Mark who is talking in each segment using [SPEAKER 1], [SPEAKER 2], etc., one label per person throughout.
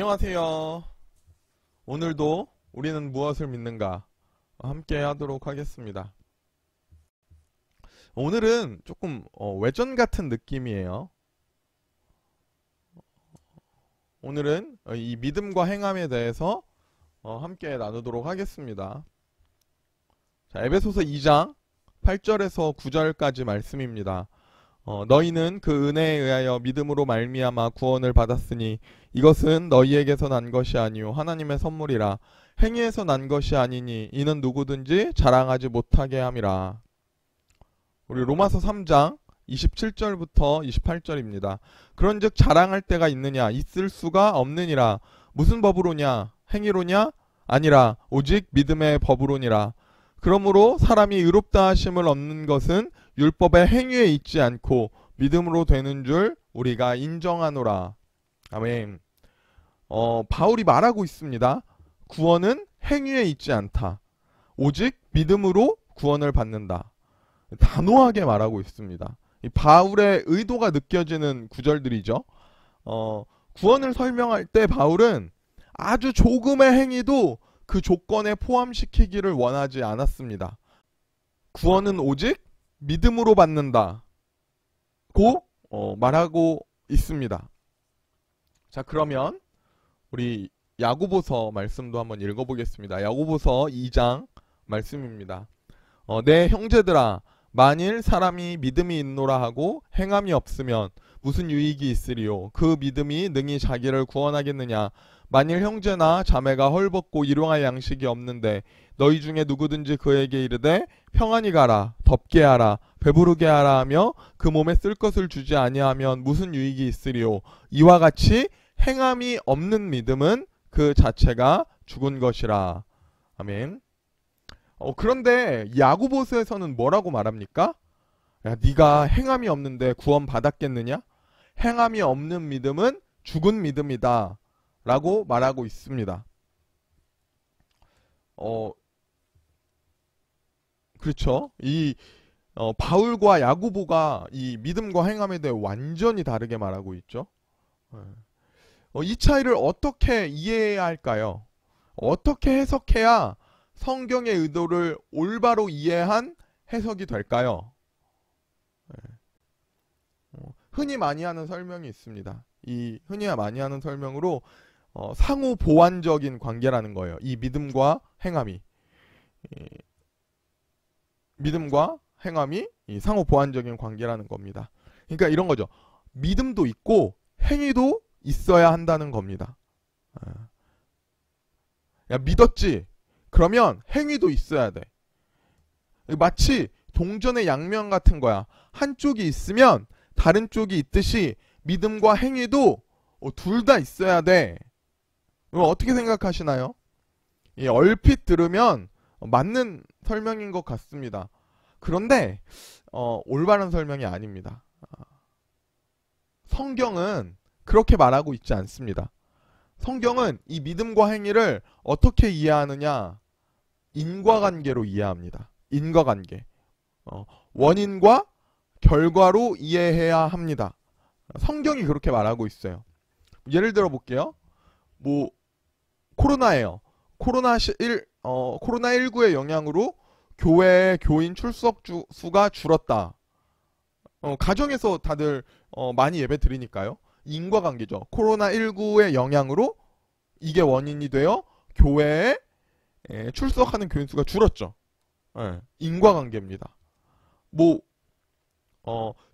[SPEAKER 1] 안녕하세요. 오늘도 우리는 무엇을 믿는가 함께 하도록 하겠습니다. 오늘은 조금 외전 같은 느낌이에요. 오늘은 이 믿음과 행함에 대해서 함께 나누도록 하겠습니다. 자, 에베소서 2장 8절에서 9절까지 말씀입니다. 너희는 그 은혜에 의하여 믿음으로 말미암아 구원을 받았으니 이것은 너희에게서 난 것이 아니요 하나님의 선물이라. 행위에서 난 것이 아니니 이는 누구든지 자랑하지 못하게 함이라. 우리 로마서 3장 27절부터 28절입니다. 그런즉 자랑할 때가 있느냐? 있을 수가 없느니라. 무슨 법으로냐? 행위로냐? 아니라 오직 믿음의 법으로니라. 그러므로 사람이 의롭다 하심을 얻는 것은 율법의 행위에 있지 않고 믿음으로 되는 줄 우리가 인정하노라. 아멘. 바울이 말하고 있습니다. 구원은 행위에 있지 않다. 오직 믿음으로 구원을 받는다. 단호하게 말하고 있습니다. 이 바울의 의도가 느껴지는 구절들이죠. 구원을 설명할 때 바울은 아주 조금의 행위도 그 조건에 포함시키기를 원하지 않았습니다. 구원은 오직 믿음으로 받는다 고 말하고 있습니다. 자, 그러면 우리 야고보서 말씀도 한번 읽어보겠습니다. 야고보서 2장 말씀입니다. 내 형제들아, 만일 사람이 믿음이 있노라 하고 행함이 없으면 무슨 유익이 있으리요? 그 믿음이 능히 자기를 구원하겠느냐? 만일 형제나 자매가 헐벗고 일용할 양식이 없는데 너희 중에 누구든지 그에게 이르되 평안히 가라, 덥게 하라, 배부르게 하라 하며 그 몸에 쓸 것을 주지 아니하면 무슨 유익이 있으리요? 이와 같이 행함이 없는 믿음은 그 자체가 죽은 것이라. 아멘. 그런데 야고보서에서는 뭐라고 말합니까? 야, 네가 행함이 없는데 구원 받았겠느냐? 행함이 없는 믿음은 죽은 믿음이다 라고 말하고 있습니다. 그렇죠. 이 바울과 야고보가 이 믿음과 행함에 대해 완전히 다르게 말하고 있죠. 이 차이를 어떻게 이해해야 할까요? 어떻게 해석해야 성경의 의도를 올바로 이해한 해석이 될까요? 흔히 많이 하는 설명이 있습니다. 이 흔히 많이 하는 설명으로 상호 보완적인 관계라는 거예요. 이 믿음과 행함이 이 상호 보완적인 관계라는 겁니다. 그러니까 이런 거죠. 믿음도 있고 행위도 있어야 한다는 겁니다. 야, 믿었지? 그러면 행위도 있어야 돼. 마치 동전의 양면 같은 거야. 한쪽이 있으면 다른 쪽이 있듯이 믿음과 행위도 둘 다 있어야 돼. 어떻게 생각하시나요? 얼핏 들으면 맞는 설명인 것 같습니다. 그런데 올바른 설명이 아닙니다. 성경은 그렇게 말하고 있지 않습니다. 성경은 이 믿음과 행위를 어떻게 이해하느냐? 인과관계로 이해합니다. 인과관계. 원인과 결과로 이해해야 합니다. 성경이 그렇게 말하고 있어요. 예를 들어 볼게요. 코로나예요. 코로나19의 영향으로 교회 교인 출석 수가 줄었다. 가정에서 다들 많이 예배 드리니까요. 인과관계죠. 코로나19의 영향으로 이게 원인이 되어 교회에 출석하는 교인 수가 줄었죠. 인과관계입니다.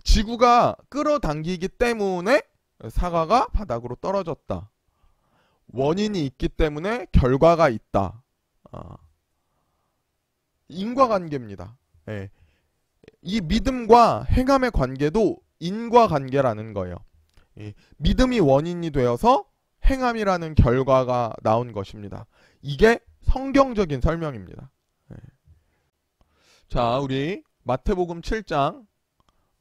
[SPEAKER 1] 지구가 끌어당기기 때문에 사과가 바닥으로 떨어졌다. 원인이 있기 때문에 결과가 있다. 인과관계입니다. 이 믿음과 행함의 관계도 인과관계라는 거예요. 믿음이 원인이 되어서 행함이라는 결과가 나온 것입니다. 이게 성경적인 설명입니다. 자, 우리 마태복음 7장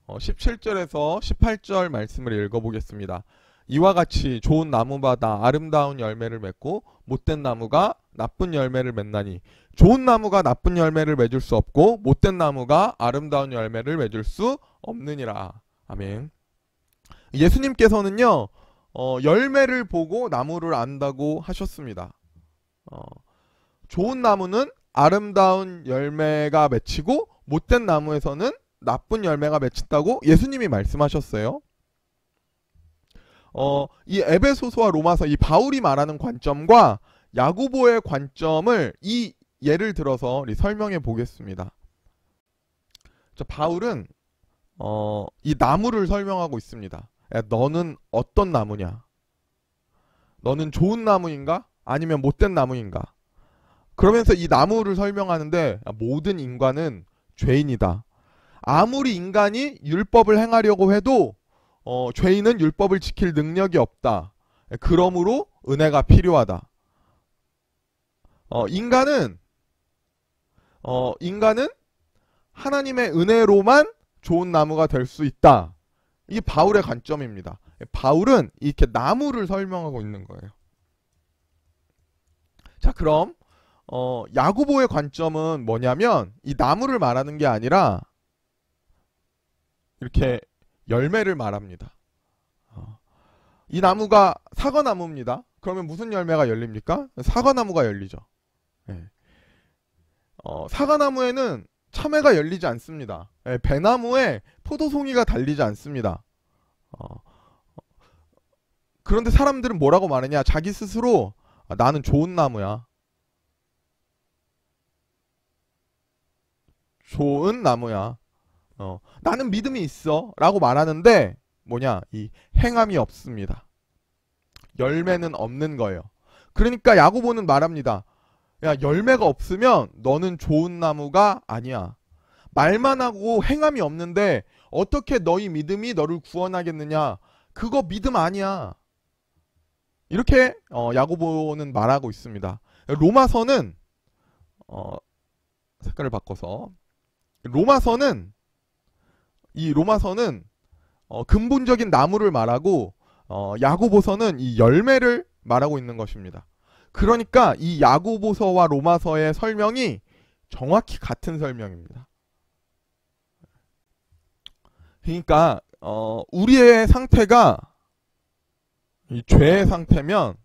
[SPEAKER 1] 17절에서 18절 말씀을 읽어보겠습니다. 이와 같이 좋은 나무마다 아름다운 열매를 맺고 못된 나무가 나쁜 열매를 맺나니 좋은 나무가 나쁜 열매를 맺을 수 없고 못된 나무가 아름다운 열매를 맺을 수 없느니라. 아멘. 예수님께서는요 열매를 보고 나무를 안다고 하셨습니다. 좋은 나무는 아름다운 열매가 맺히고 못된 나무에서는 나쁜 열매가 맺힌다고 예수님이 말씀하셨어요. 이 에베소서와 로마서, 이 바울이 말하는 관점과 야고보의 관점을 이 예를 들어서 우리 설명해 보겠습니다. 바울은 이 나무를 설명하고 있습니다. 야, 너는 어떤 나무냐? 너는 좋은 나무인가? 아니면 못된 나무인가? 그러면서 이 나무를 설명하는데, 모든 인간은 죄인이다. 아무리 인간이 율법을 행하려고 해도 죄인은 율법을 지킬 능력이 없다. 그러므로 은혜가 필요하다. 인간은 하나님의 은혜로만 좋은 나무가 될 수 있다. 이게 바울의 관점입니다. 바울은 이렇게 나무를 설명하고 있는 거예요. 자, 그럼 야고보의 관점은 뭐냐면 이 나무를 말하는 게 아니라 이렇게 열매를 말합니다. 이 나무가 사과나무입니다. 그러면 무슨 열매가 열립니까? 사과나무가 열리죠. 네. 사과나무에는 참외가 열리지 않습니다. 네, 배나무에 포도송이가 달리지 않습니다. 그런데 사람들은 뭐라고 말하냐? 자기 스스로 나는 좋은 나무야. 좋은 나무야. 나는 믿음이 있어 라고 말하는데 뭐냐? 이 행함이 없습니다. 열매는 없는 거예요. 그러니까 야고보는 말합니다. 야, 열매가 없으면 너는 좋은 나무가 아니야. 말만 하고 행함이 없는데 어떻게 너희 믿음이 너를 구원하겠느냐? 그거 믿음 아니야. 이렇게 야고보는 말하고 있습니다. 로마서는 색깔을 바꿔서 로마서는 근본적인 나무를 말하고 야고보서는 이 열매를 말하고 있는 것입니다. 그러니까 이 야고보서와 로마서의 설명이 정확히 같은 설명입니다. 그러니까 우리의 상태가 이 죄의 상태면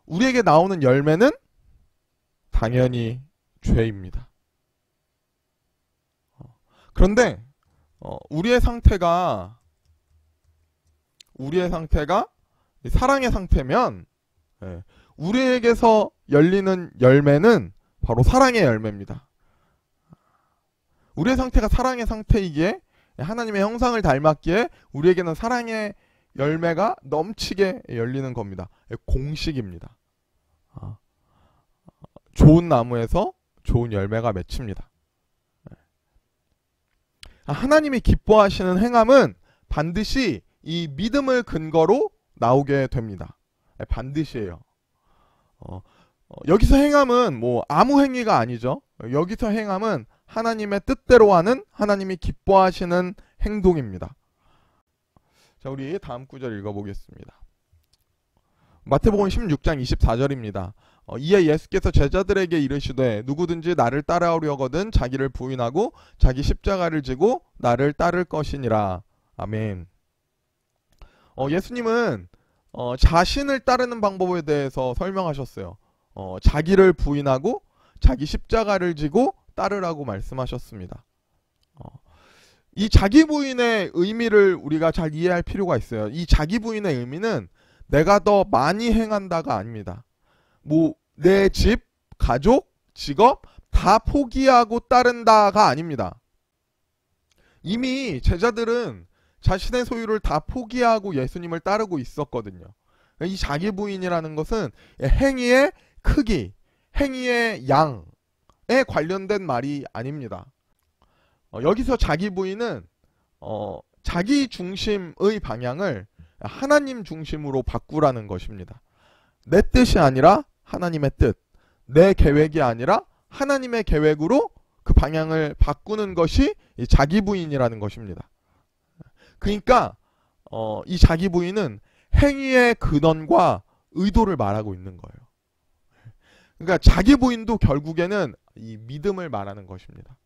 [SPEAKER 1] 우리에게 나오는 열매는 당연히 죄입니다. 그런데 우리의 상태가 사랑의 상태면 우리에게서 열리는 열매는 바로 사랑의 열매입니다. 우리의 상태가 사랑의 상태이기에 하나님의 형상을 닮았기에 우리에게는 사랑의 열매가 넘치게 열리는 겁니다. 공식입니다. 좋은 나무에서 좋은 열매가 맺힙니다. 하나님이 기뻐하시는 행함은 반드시 이 믿음을 근거로 나오게 됩니다. 반드시예요. 여기서 행함은 뭐 아무 행위가 아니죠. 여기서 행함은 하나님의 뜻대로 하는, 하나님이 기뻐하시는 행동입니다. 자, 우리 다음 구절 읽어보겠습니다. 마태복음 16장 24절입니다. 이에 예수께서 제자들에게 이르시되 누구든지 나를 따라오려거든 자기를 부인하고 자기 십자가를 지고 나를 따를 것이니라. 아멘. 예수님은 자신을 따르는 방법에 대해서 설명하셨어요. 자기를 부인하고 자기 십자가를 지고 따르라고 말씀하셨습니다. 이 자기 부인의 의미를 우리가 잘 이해할 필요가 있어요. 이 자기 부인의 의미는 내가 더 많이 행한다가 아닙니다. 뭐 내 집, 가족, 직업 다 포기하고 따른다가 아닙니다. 이미 제자들은 자신의 소유를 다 포기하고 예수님을 따르고 있었거든요. 이 자기 부인이라는 것은 행위의 크기, 행위의 양에 관련된 말이 아닙니다. 여기서 자기 부인은 자기 중심의 방향을 하나님 중심으로 바꾸라는 것입니다. 내 뜻이 아니라 하나님의 뜻, 내 계획이 아니라 하나님의 계획으로 그 방향을 바꾸는 것이 이 자기 부인이라는 것입니다. 그러니까 이 자기 부인은 행위의 근원과 의도를 말하고 있는 거예요. 그러니까 자기 부인도 결국에는 이 믿음을 말하는 것입니다.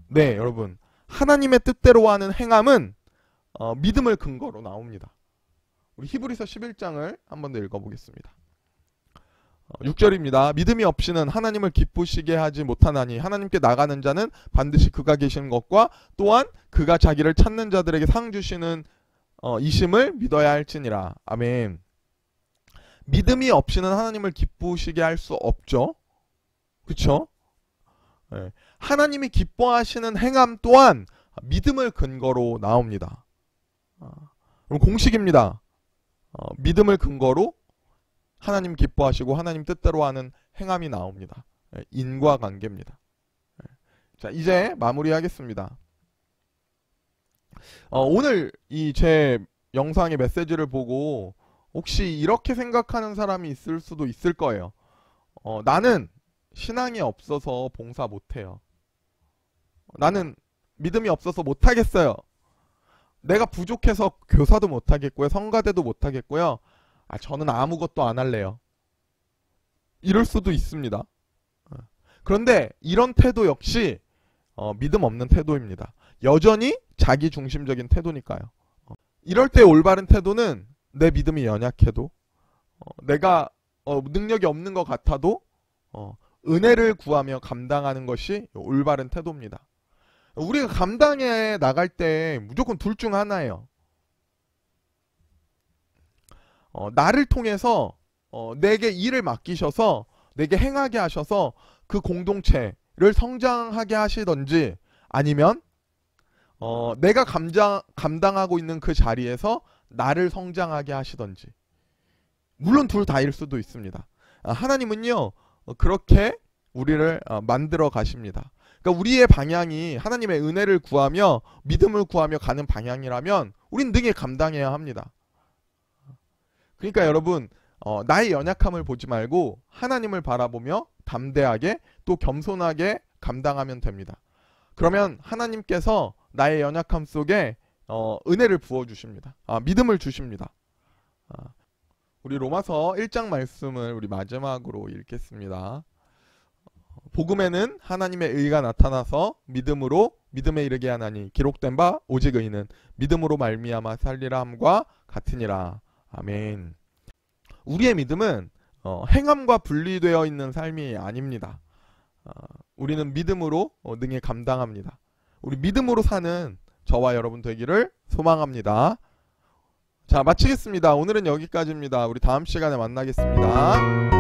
[SPEAKER 1] 네, 여러분, 하나님의 뜻대로 하는 행함은 믿음을 근거로 나옵니다. 우리 히브리서 11장을 한번 더 읽어보겠습니다. 6절입니다. 믿음이 없이는 하나님을 기쁘시게 하지 못하나니 하나님께 나가는 자는 반드시 그가 계시는 것과 또한 그가 자기를 찾는 자들에게 상 주시는 이심을 믿어야 할지니라. 아멘. 믿음이 없이는 하나님을 기쁘시게 할 수 없죠. 그쵸? 네. 하나님이 기뻐하시는 행함 또한 믿음을 근거로 나옵니다. 그럼 공식입니다. 믿음을 근거로 하나님 기뻐하시고 하나님 뜻대로 하는 행함이 나옵니다. 인과관계입니다. 자, 이제 마무리하겠습니다. 오늘 이 제 영상의 메시지를 보고 혹시 이렇게 생각하는 사람이 있을 수도 있을 거예요. 나는 신앙이 없어서 봉사 못해요. 나는 믿음이 없어서 못하겠어요. 내가 부족해서 교사도 못하겠고요. 성가대도 못하겠고요. 저는 아무것도 안 할래요. 이럴 수도 있습니다. 그런데 이런 태도 역시 믿음 없는 태도입니다. 여전히 자기중심적인 태도니까요. 이럴 때 올바른 태도는 내 믿음이 연약해도 내가 능력이 없는 것 같아도 은혜를 구하며 감당하는 것이 올바른 태도입니다. 우리가 감당해 나갈 때 무조건 둘 중 하나예요. 나를 통해서 내게 일을 맡기셔서 내게 행하게 하셔서 그 공동체를 성장하게 하시던지 아니면 내가 감당하고 있는 그 자리에서 나를 성장하게 하시던지. 물론 둘 다일 수도 있습니다. 하나님은요 그렇게 우리를 만들어 가십니다. 그러니까 우리의 방향이 하나님의 은혜를 구하며 믿음을 구하며 가는 방향이라면 우린 능히 감당해야 합니다. 그러니까 여러분 나의 연약함을 보지 말고 하나님을 바라보며 담대하게 또 겸손하게 감당하면 됩니다. 그러면 하나님께서 나의 연약함 속에 은혜를 부어주십니다. 믿음을 주십니다. 우리 로마서 1장 말씀을 우리 마지막으로 읽겠습니다. 복음에는 하나님의 의가 나타나서 믿음으로 믿음에 이르게 하나니 기록된 바 오직 의인은 믿음으로 말미암아 살리라 함과 같으니라. 아멘. 우리의 믿음은 행함과 분리되어 있는 삶이 아닙니다. 우리는 믿음으로 능히 감당합니다. 우리 믿음으로 사는 저와 여러분 되기를 소망합니다. 자, 마치겠습니다. 오늘은 여기까지입니다. 우리 다음 시간에 만나겠습니다.